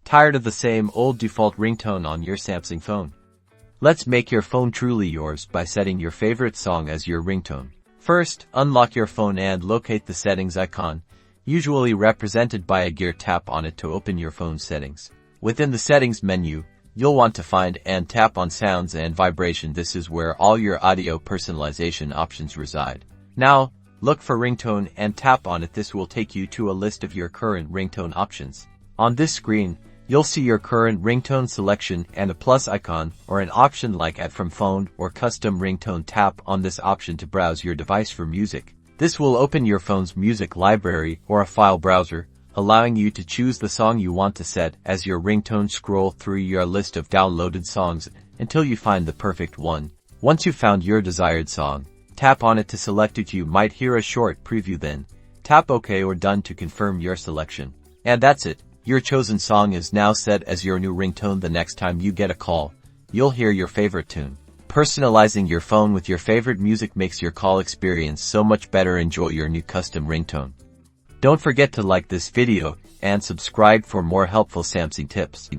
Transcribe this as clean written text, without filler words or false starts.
Tired of the same old default ringtone on your Samsung phone? Let's make your phone truly yours by setting your favorite song as your ringtone. First, unlock your phone and locate the settings icon, usually represented by a gear. Tap on it to open your phone's settings. Within the settings menu, you'll want to find and tap on sounds and vibration. This is where all your audio personalization options reside. Now, look for ringtone and tap on it. This will take you to a list of your current ringtone options. On this screen, you'll see your current ringtone selection and a plus icon or an option like Add from Phone or Custom Ringtone. Tap on this option to browse your device for music. This will open your phone's music library or a file browser, allowing you to choose the song you want to set as your ringtone. Scroll through your list of downloaded songs until you find the perfect one. Once you've found your desired song, tap on it to select it. You might hear a short preview, then tap OK or Done to confirm your selection. And that's it. Your chosen song is now set as your new ringtone. The next time you get a call, you'll hear your favorite tune. Personalizing your phone with your favorite music makes your call experience so much better. Enjoy your new custom ringtone. Don't forget to like this video and subscribe for more helpful Samsung tips.